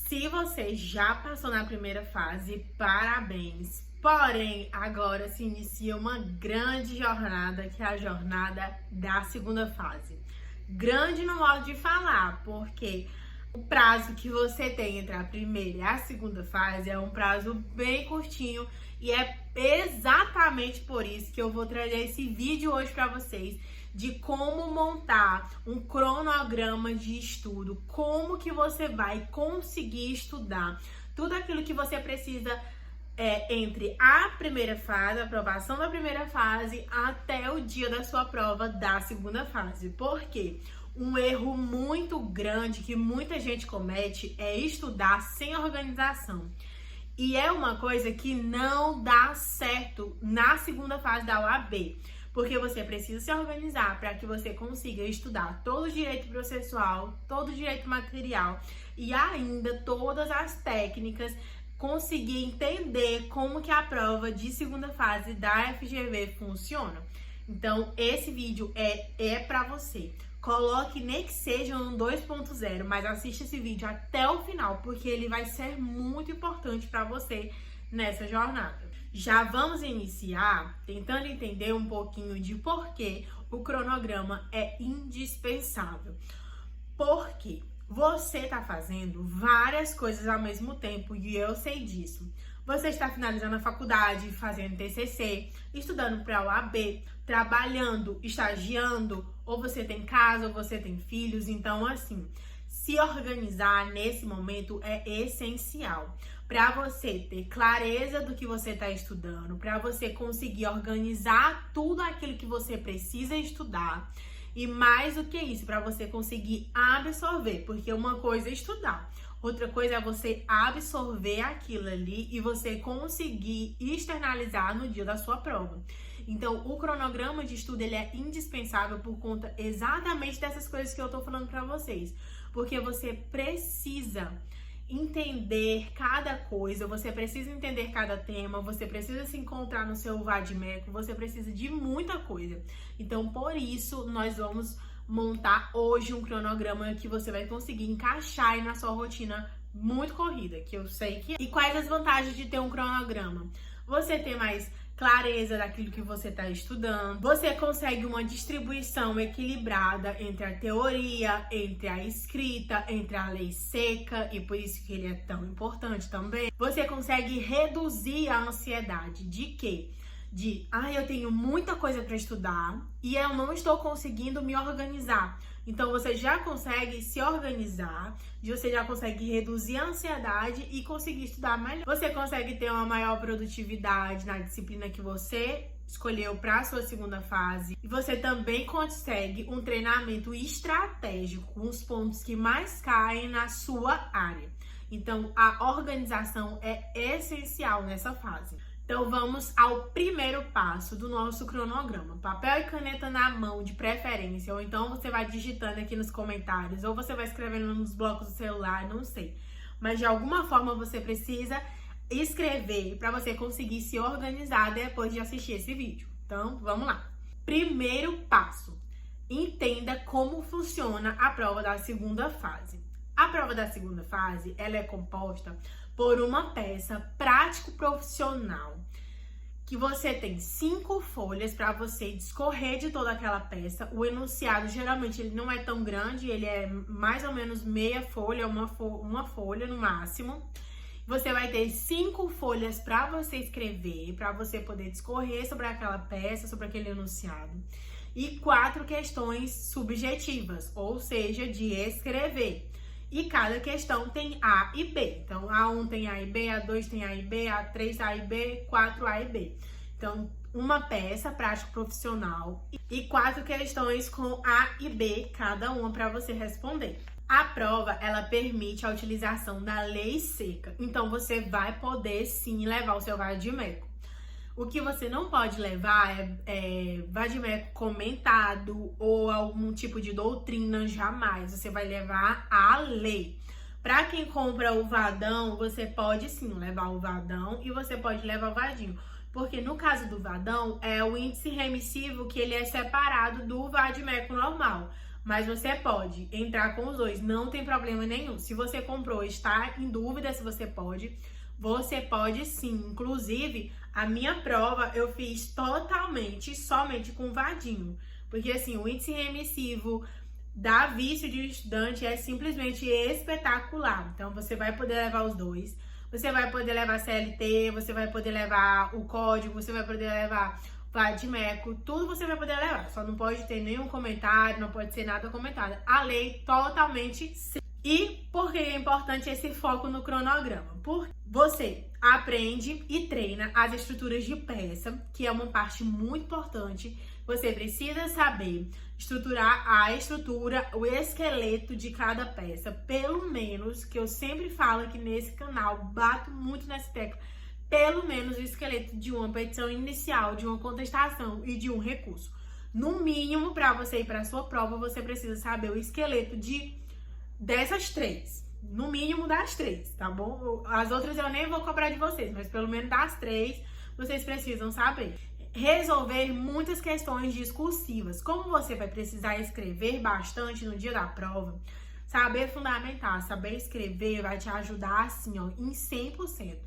Se você já passou na primeira fase, parabéns! Porém, agora se inicia uma grande jornada, que é a jornada da segunda fase. Grande no modo de falar, porque o prazo que você tem entre a primeira e a segunda fase é um prazo bem curtinho e é exatamente por isso que eu vou trazer esse vídeo hoje para vocês de como montar um cronograma de estudo, como que você vai conseguir estudar tudo aquilo que você precisa entre a primeira fase, a aprovação da primeira fase, até o dia da sua prova da segunda fase. Por quê? Um erro muito grande que muita gente comete é estudar sem organização. E é uma coisa que não dá certo na segunda fase da OAB. Porque você precisa se organizar para que você consiga estudar todo o direito processual, todo o direito material e ainda todas as técnicas, conseguir entender como que a prova de segunda fase da FGV funciona. Então, esse vídeo é para você. Coloque nem que seja um 2.0, mas assista esse vídeo até o final, porque ele vai ser muito importante para você nessa jornada. Já vamos iniciar tentando entender um pouquinho de por que o cronograma é indispensável. Porque você está fazendo várias coisas ao mesmo tempo e eu sei disso. Você está finalizando a faculdade, fazendo TCC, estudando para a OAB, trabalhando, estagiando, ou você tem casa, ou você tem filhos. Então, assim, se organizar nesse momento é essencial para você ter clareza do que você está estudando, para você conseguir organizar tudo aquilo que você precisa estudar. E mais do que isso, para você conseguir absorver, porque uma coisa é estudar, outra coisa é você absorver aquilo ali e você conseguir externalizar no dia da sua prova. Então, o cronograma de estudo ele é indispensável por conta exatamente dessas coisas que eu tô falando para vocês, porque você precisa entender cada coisa, você precisa entender cada tema, você precisa se encontrar no seu vade-mecum, você precisa de muita coisa. Então, por isso, nós vamos montar hoje um cronograma que você vai conseguir encaixar aí na sua rotina muito corrida, que eu sei que... E quais as vantagens de ter um cronograma? Você ter mais clareza daquilo que você está estudando, você consegue uma distribuição equilibrada entre a teoria, entre a escrita, entre a lei seca, e por isso que ele é tão importante também. Você consegue reduzir a ansiedade de quê? Eu tenho muita coisa para estudar e eu não estou conseguindo me organizar. Então, você já consegue se organizar, você já consegue reduzir a ansiedade e conseguir estudar melhor. Você consegue ter uma maior produtividade na disciplina que você escolheu para a sua segunda fase. E você também consegue um treinamento estratégico com os pontos que mais caem na sua área. Então, a organização é essencial nessa fase. Então, vamos ao primeiro passo do nosso cronograma. Papel e caneta na mão, de preferência, ou então você vai digitando aqui nos comentários, ou você vai escrevendo nos blocos do celular, não sei. Mas, de alguma forma, você precisa escrever para você conseguir se organizar depois de assistir esse vídeo. Então, vamos lá. Primeiro passo. Entenda como funciona a prova da segunda fase. A prova da segunda fase, ela é composta por uma peça prático-profissional, que você tem 5 folhas para você discorrer de toda aquela peça. O enunciado, geralmente, ele não é tão grande, ele é mais ou menos meia folha, uma folha no máximo. Você vai ter 5 folhas para você escrever, para você poder discorrer sobre aquela peça, sobre aquele enunciado. E 4 questões subjetivas, ou seja, de escrever. E cada questão tem A e B. Então, A1 tem A e B, A2 tem A e B, A3 A e B, 4 A e B. Então, uma peça prático profissional e 4 questões com A e B, cada uma para você responder. A prova, ela permite a utilização da lei seca. Então, você vai poder, sim, levar o seu vade-mecum. O que você não pode levar é vade-mecum comentado ou algum tipo de doutrina, jamais. Você vai levar a lei. Para quem compra o vadão, você pode sim levar o vadão e você pode levar o vadinho. Porque no caso do vadão, é o índice remissivo que ele é separado do vade-mecum normal. Mas você pode entrar com os dois, não tem problema nenhum. Se você comprou, está em dúvida se você pode sim. Inclusive, a minha prova eu fiz somente com vadinho. Porque assim, o índice remissivo da vício de estudante é simplesmente espetacular. Então, você vai poder levar os dois. Você vai poder levar CLT, você vai poder levar o código, você vai poder levar Vadimeco, tudo você vai poder levar. Só não pode ter nenhum comentário, não pode ser nada comentado. A lei totalmente sim. E por que é importante esse foco no cronograma? Porque você aprende e treina as estruturas de peça, que é uma parte muito importante. Você precisa saber estruturar a estrutura, o esqueleto de cada peça. Pelo menos, que eu sempre falo aqui nesse canal, bato muito nessa tecla, pelo menos o esqueleto de uma petição inicial, de uma contestação e de um recurso. No mínimo, para você ir para a sua prova, você precisa saber o esqueleto dessas três. No mínimo das três, tá bom? As outras eu nem vou cobrar de vocês, mas pelo menos das três, vocês precisam saber. Resolver muitas questões discursivas. Como você vai precisar escrever bastante no dia da prova, saber fundamentar, saber escrever vai te ajudar assim, ó, em 100%.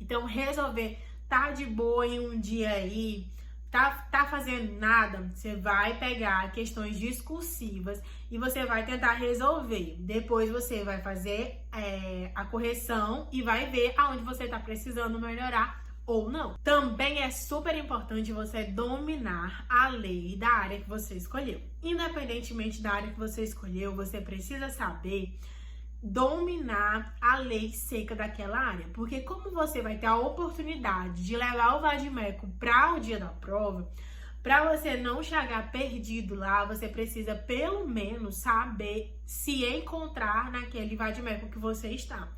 Então, resolver, tá de boa em um dia aí, tá fazendo nada, você vai pegar questões discursivas e você vai tentar resolver. Depois você vai fazer a correção e vai ver aonde você tá precisando melhorar ou não. Também é super importante você dominar a lei da área que você escolheu. Independentemente da área que você escolheu, você precisa saber dominar a lei seca daquela área. Porque como você vai ter a oportunidade de levar o Vadimeco para o dia da prova, para você não chegar perdido lá, você precisa pelo menos saber se encontrar naquele Vadimeco que você está.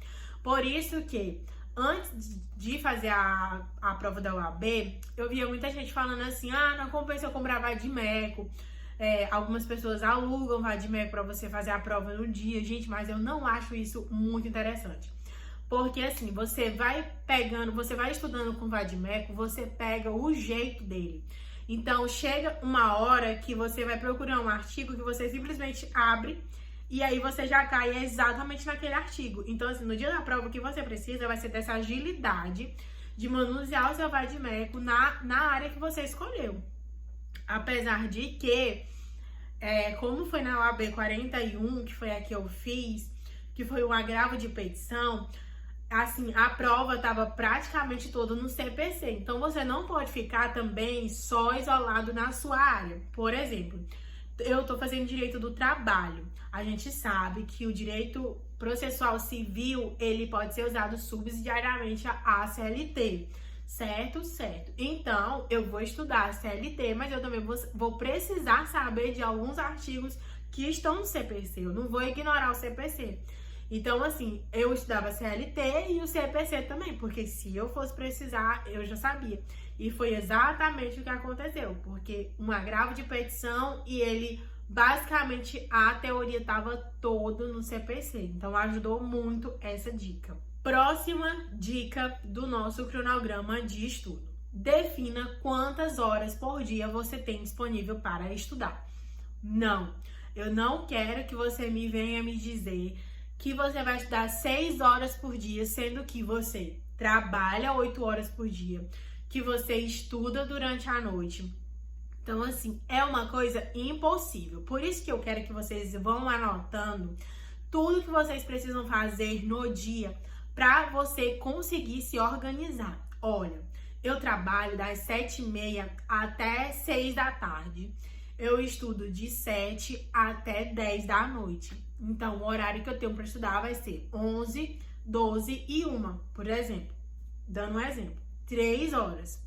Por isso que antes de fazer a prova da UAB, eu via muita gente falando assim, não compensa eu comprar Vadimeco. Algumas pessoas alugam Vadimeco para você fazer a prova no dia. Gente, mas eu não acho isso muito interessante. Porque assim, você vai estudando com Vadimeco, você pega o jeito dele. Então, chega uma hora que você vai procurar um artigo que você simplesmente abre e aí você já cai exatamente naquele artigo. Então, assim, no dia da prova, o que você precisa vai ser dessa agilidade de manusear o seu Vadimeco na área que você escolheu. Apesar de que, como foi na OAB 41, que foi a que eu fiz, que foi um agravo de petição, assim, a prova estava praticamente toda no CPC. Então, você não pode ficar também só isolado na sua área. Por exemplo, eu estou fazendo direito do trabalho. A gente sabe que o direito processual civil, ele pode ser usado subsidiariamente à CLT. Certo? Então, eu vou estudar a CLT, mas eu também vou precisar saber de alguns artigos que estão no CPC. Eu não vou ignorar o CPC. Então, assim, eu estudava CLT e o CPC também, porque se eu fosse precisar, eu já sabia. E foi exatamente o que aconteceu, porque um agravo de petição e ele, basicamente, a teoria estava toda no CPC. Então, ajudou muito essa dica. Próxima dica do nosso cronograma de estudo. Defina quantas horas por dia você tem disponível para estudar. Não, eu não quero que você me venha me dizer que você vai estudar 6 horas por dia, sendo que você trabalha 8 horas por dia, que você estuda durante a noite. Então, assim, é uma coisa impossível. Por isso que eu quero que vocês vão anotando tudo que vocês precisam fazer no dia para você conseguir se organizar. Olha, eu trabalho das 7h30 até 6 da tarde. Eu estudo de 7 até 10 da noite. Então, o horário que eu tenho para estudar vai ser 11, 12 e 1, por exemplo. Dando um exemplo. 3 horas.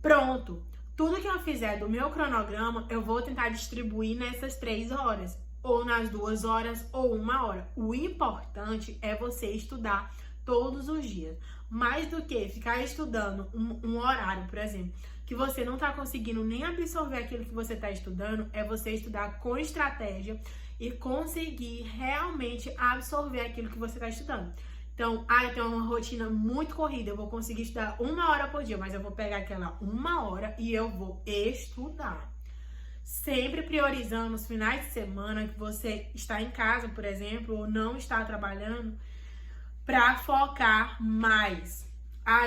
Pronto. Tudo que eu fizer do meu cronograma, eu vou tentar distribuir nessas 3 horas. Ou nas 2 horas, ou 1 hora. O importante é você estudar todos os dias. Mais do que ficar estudando um horário, por exemplo, que você não está conseguindo nem absorver aquilo que você está estudando, é você estudar com estratégia e conseguir realmente absorver aquilo que você está estudando. Então, eu tenho uma rotina muito corrida, eu vou conseguir estudar 1 hora por dia, mas eu vou pegar aquela 1 hora e eu vou estudar. sempre priorizando os finais de semana que você está em casa, por exemplo, ou não está trabalhando, para focar mais.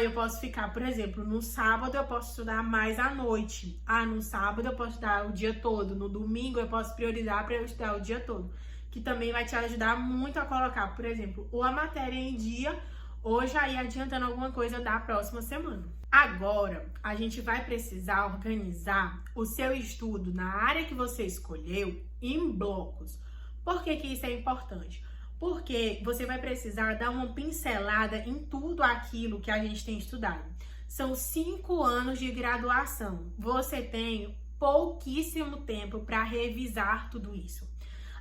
Eu posso ficar, por exemplo, no sábado eu posso estudar mais à noite. No sábado eu posso estudar o dia todo. No domingo eu posso priorizar para eu estudar o dia todo. Que também vai te ajudar muito a colocar, por exemplo, ou a matéria em dia, ou já ir adiantando alguma coisa da próxima semana. Agora, a gente vai precisar organizar o seu estudo na área que você escolheu em blocos. Por que que isso é importante? Porque você vai precisar dar uma pincelada em tudo aquilo que a gente tem estudado. São 5 anos de graduação. Você tem pouquíssimo tempo para revisar tudo isso.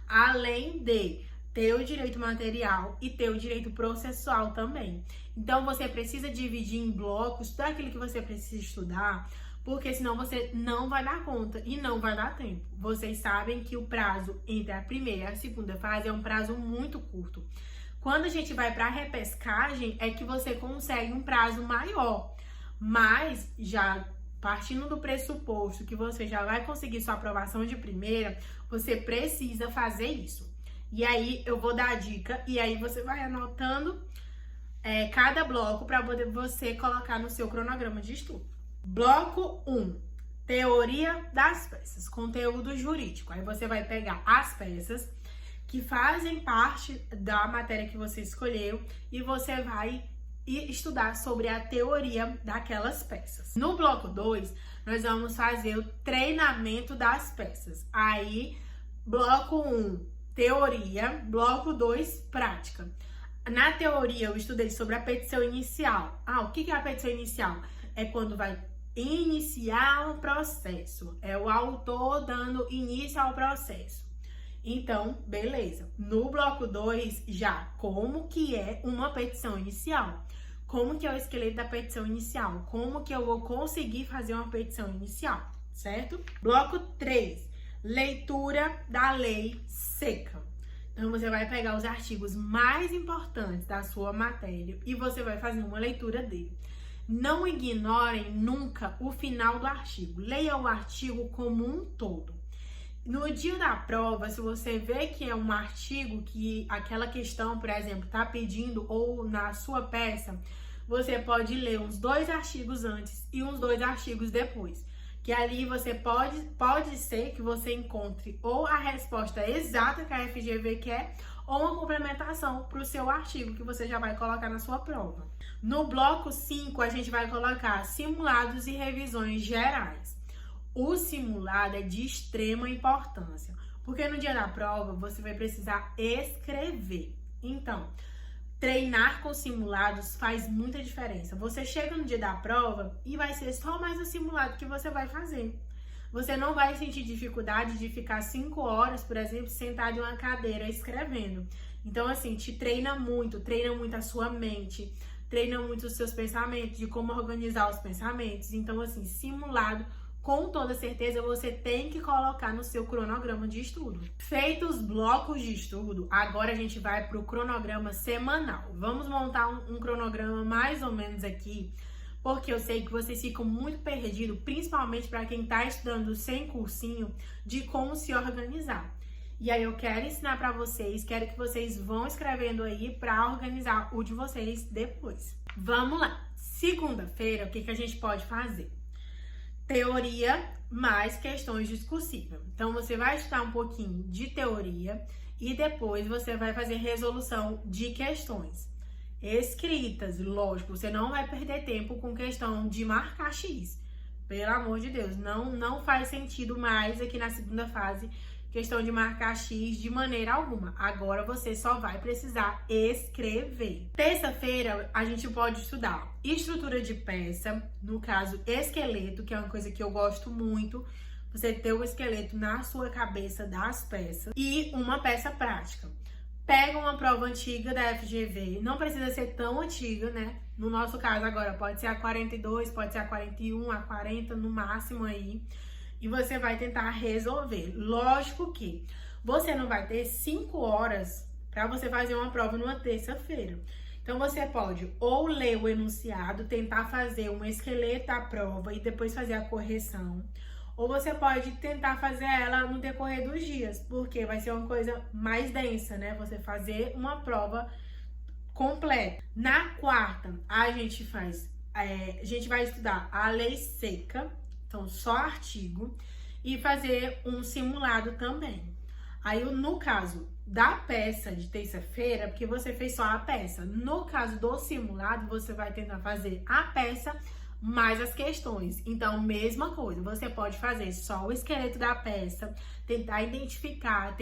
Além de ter o direito material e ter o direito processual também. Então, você precisa dividir em blocos tudo aquilo que você precisa estudar, porque senão você não vai dar conta e não vai dar tempo. Vocês sabem que o prazo entre a primeira e a segunda fase é um prazo muito curto. Quando a gente vai para a repescagem, é que você consegue um prazo maior. Mas, já partindo do pressuposto que você já vai conseguir sua aprovação de primeira, você precisa fazer isso. E aí, eu vou dar a dica e aí você vai anotando cada bloco para poder você colocar no seu cronograma de estudo. Bloco 1, teoria das peças, conteúdo jurídico. Aí você vai pegar as peças que fazem parte da matéria que você escolheu e você vai estudar sobre a teoria daquelas peças. No bloco 2, nós vamos fazer o treinamento das peças. Aí, bloco 1, teoria, bloco 2, prática. Na teoria, eu estudei sobre a petição inicial. O que é a petição inicial? É quando vai iniciar um processo. É o autor dando início ao processo. Então, beleza. No bloco 2, já como que é uma petição inicial. Como que é o esqueleto da petição inicial. Como que eu vou conseguir fazer uma petição inicial, certo? Bloco 3, leitura da lei seca. Então, você vai pegar os artigos mais importantes da sua matéria e você vai fazer uma leitura dele. Não ignorem nunca o final do artigo. Leia o artigo como um todo. No dia da prova, se você vê que é um artigo que aquela questão, por exemplo, está pedindo ou na sua peça, você pode ler uns 2 artigos antes e uns 2 artigos depois. Que ali você pode ser que você encontre ou a resposta exata que a FGV quer ou uma complementação para o seu artigo que você já vai colocar na sua prova. No bloco 5, a gente vai colocar simulados e revisões gerais. O simulado é de extrema importância, porque no dia da prova você vai precisar escrever. Então, treinar com simulados faz muita diferença. Você chega no dia da prova e vai ser só mais o simulado que você vai fazer. Você não vai sentir dificuldade de ficar 5 horas, por exemplo, sentado em uma cadeira escrevendo. Então, assim, te treina muito a sua mente, treina muito os seus pensamentos, de como organizar os pensamentos. Então, assim, simulado, com toda certeza, você tem que colocar no seu cronograma de estudo. Feitos os blocos de estudo, agora a gente vai para o cronograma semanal. Vamos montar um cronograma mais ou menos aqui, porque eu sei que vocês ficam muito perdidos, principalmente para quem está estudando sem cursinho, de como se organizar. E aí eu quero ensinar para vocês, quero que vocês vão escrevendo aí para organizar o de vocês depois. Vamos lá! Segunda-feira, o que a gente pode fazer? Teoria mais questões discursivas. Então, você vai estudar um pouquinho de teoria e depois você vai fazer resolução de questões escritas. Lógico, você não vai perder tempo com questão de marcar X. Pelo amor de Deus, não faz sentido mais aqui na segunda fase questão de marcar X de maneira alguma. Agora você só vai precisar escrever. Terça-feira, a gente pode estudar estrutura de peça, no caso, esqueleto, que é uma coisa que eu gosto muito. Você ter o esqueleto na sua cabeça das peças. E uma peça prática. Pega uma prova antiga da FGV, não precisa ser tão antiga, né? No nosso caso agora, pode ser a 42, pode ser a 41, a 40, no máximo aí. E você vai tentar resolver. Lógico que você não vai ter 5 horas para você fazer uma prova numa terça-feira. Então, você pode ou ler o enunciado, tentar fazer um esqueleto da prova e depois fazer a correção. ou você pode tentar fazer ela no decorrer dos dias, porque vai ser uma coisa mais densa, né? Você fazer uma prova completa. Na quarta, a gente vai estudar a lei seca, então só artigo, e fazer um simulado também. Aí, no caso da peça de terça-feira, porque você fez só a peça, no caso do simulado, você vai tentar fazer a peça mais as questões. Então, mesma coisa, você pode fazer só o esqueleto da peça, tentar identificar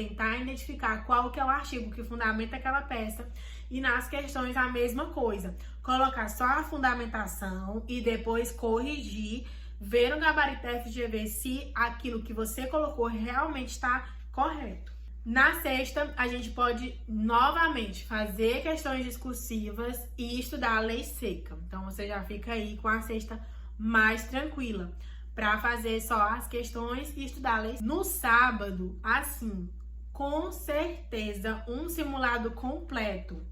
qual que é o artigo que fundamenta aquela peça, e nas questões a mesma coisa, colocar só a fundamentação e depois corrigir, ver no gabarito FGV se aquilo que você colocou realmente está correto. Na sexta, a gente pode novamente fazer questões discursivas e estudar a lei seca. Então, você já fica aí com a sexta mais tranquila para fazer só as questões e estudar a lei. No sábado, assim, com certeza, um simulado completo.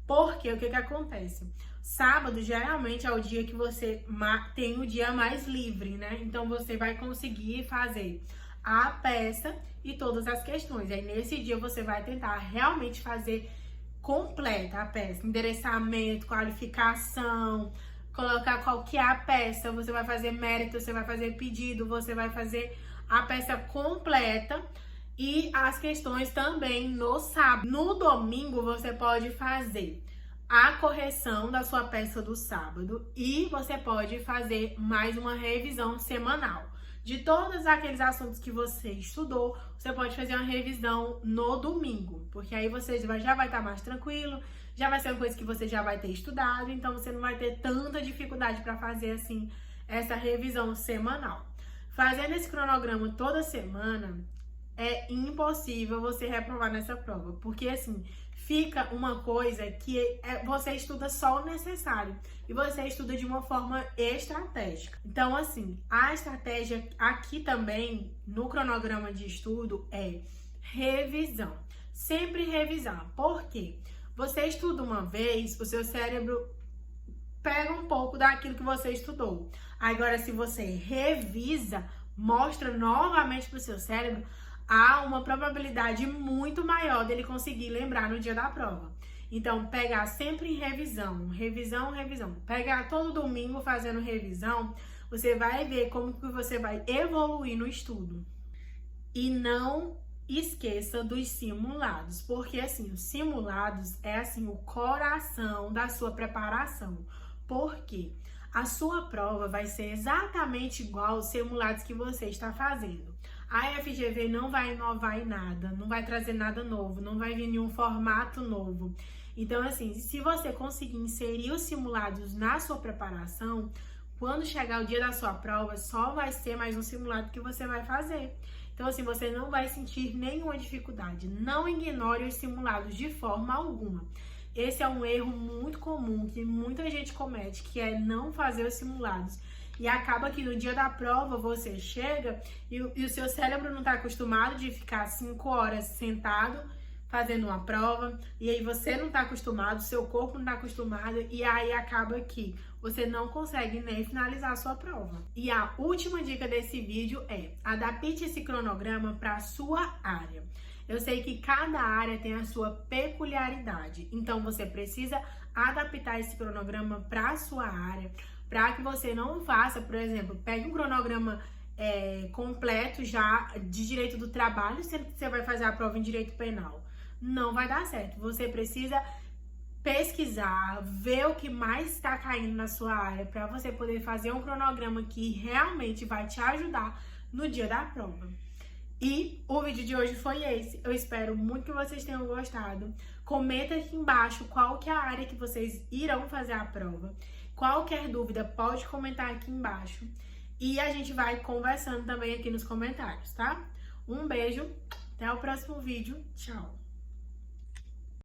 Porque o que acontece? Sábado geralmente é o dia que você tem o dia mais livre, né? Então, você vai conseguir fazer a peça e todas as questões. Aí nesse dia você vai tentar realmente fazer completa a peça, endereçamento, qualificação, colocar qual que é a peça, você vai fazer mérito, você vai fazer pedido, você vai fazer a peça completa e as questões também no sábado. No domingo você pode fazer a correção da sua peça do sábado e você pode fazer mais uma revisão semanal. De todos aqueles assuntos que você estudou, você pode fazer uma revisão no domingo, porque aí você já vai estar mais tranquilo, já vai ser uma coisa que você já vai ter estudado, então você não vai ter tanta dificuldade para fazer assim essa revisão semanal. Fazendo esse cronograma toda semana, é impossível você reprovar nessa prova, porque assim, fica uma coisa que você estuda só o necessário e você estuda de uma forma estratégica. Então, assim, a estratégia aqui também no cronograma de estudo é revisão. Sempre revisar. Por quê? Você estuda uma vez, o seu cérebro pega um pouco daquilo que você estudou. Agora, se você revisa, mostra novamente para o seu cérebro, há uma probabilidade muito maior dele conseguir lembrar no dia da prova. Então, pegar sempre em revisão. Pegar todo domingo fazendo revisão, você vai ver como que você vai evoluir no estudo. E não esqueça dos simulados, porque assim, os simulados é assim o coração da sua preparação. Por quê? A sua prova vai ser exatamente igual aos simulados que você está fazendo. A FGV não vai inovar em nada, não vai trazer nada novo, não vai vir nenhum formato novo. Então, assim, se você conseguir inserir os simulados na sua preparação, quando chegar o dia da sua prova, só vai ser mais um simulado que você vai fazer. Então, assim, você não vai sentir nenhuma dificuldade. Não ignore os simulados de forma alguma. Esse é um erro muito comum que muita gente comete, que é não fazer os simulados. E acaba que no dia da prova você chega e o seu cérebro não está acostumado de ficar 5 horas sentado fazendo uma prova. E aí você não está acostumado, seu corpo não está acostumado. E aí acaba que você não consegue nem finalizar a sua prova. E a última dica desse vídeo é: adapte esse cronograma para a sua área. Eu sei que cada área tem a sua peculiaridade. Então você precisa adaptar esse cronograma para a sua área, para que você não faça, por exemplo, pegue um cronograma completo já de direito do trabalho, sendo que você vai fazer a prova em direito penal. Não vai dar certo. Você precisa pesquisar, ver o que mais está caindo na sua área, para você poder fazer um cronograma que realmente vai te ajudar no dia da prova. E o vídeo de hoje foi esse. Eu espero muito que vocês tenham gostado. Comenta aqui embaixo qual que é a área que vocês irão fazer a prova. Qualquer dúvida, pode comentar aqui embaixo. E a gente vai conversando também aqui nos comentários, tá? Um beijo, até o próximo vídeo. Tchau!